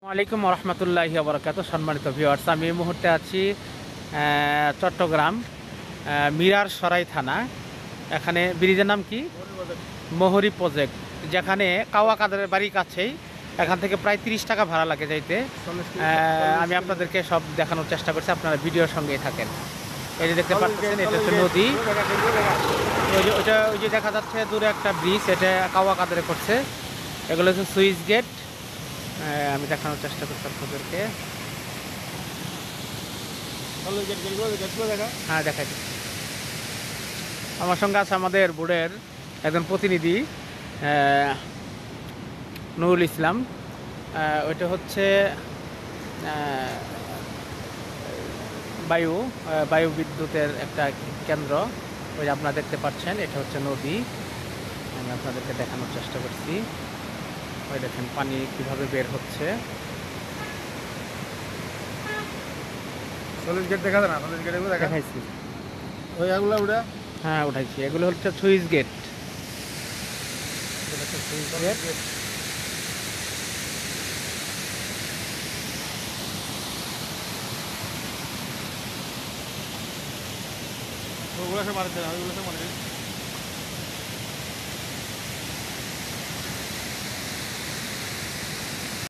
ওয়ালাইকুম রহমতুল্লাহি বরকাত। সম্মানিত ভিউয়ার্স, আমি এই মুহূর্তে আছি চট্টগ্রাম মিরার সরাই থানা। এখানে ব্রিজের নাম কি? মোহরি প্রজেক্ট, যেখানে কাওয়া কাদের বাড়ির কাছেই। এখান থেকে প্রায় 30 টাকা ভাড়া লাগে যাইতে। আমি আপনাদেরকে সব দেখানোর চেষ্টা করছি, আপনারা ভিডিওর সঙ্গেই থাকেন। এই যে দেখতে পাচ্ছেন, এটা হচ্ছে নদী। ওই যে দেখা যাচ্ছে দূরে একটা ব্রিজ, এটা কাওয়া কাদের করছে। এগুলো হচ্ছে সুইচ গেট। আমি দেখানোর চেষ্টা করছি আপনাদেরকে। হ্যাঁ, দেখাই। আমার সঙ্গে আছে আমাদের বোর্ডের একজন প্রতিনিধি নুরুল ইসলাম। ওইটা হচ্ছে বায়ু বিদ্যুতের একটা কেন্দ্র। ওই যে আপনারা দেখতে পাচ্ছেন, এটা হচ্ছে নদী। আমি আপনাদেরকে দেখানোর চেষ্টা করছি। ওই দেখেন পানি কিভাবে বের হচ্ছে। সলিড গেট দেখা যায় না? সলিড গেট এগুলো দেখাইছি। ওই এগুলো উড়া হ্যাঁ, উঠাইছি। এগুলো হচ্ছে সুইচ গেট। Switch gate. ওগুলো সব মারতে না, ওইগুলো সব মারতে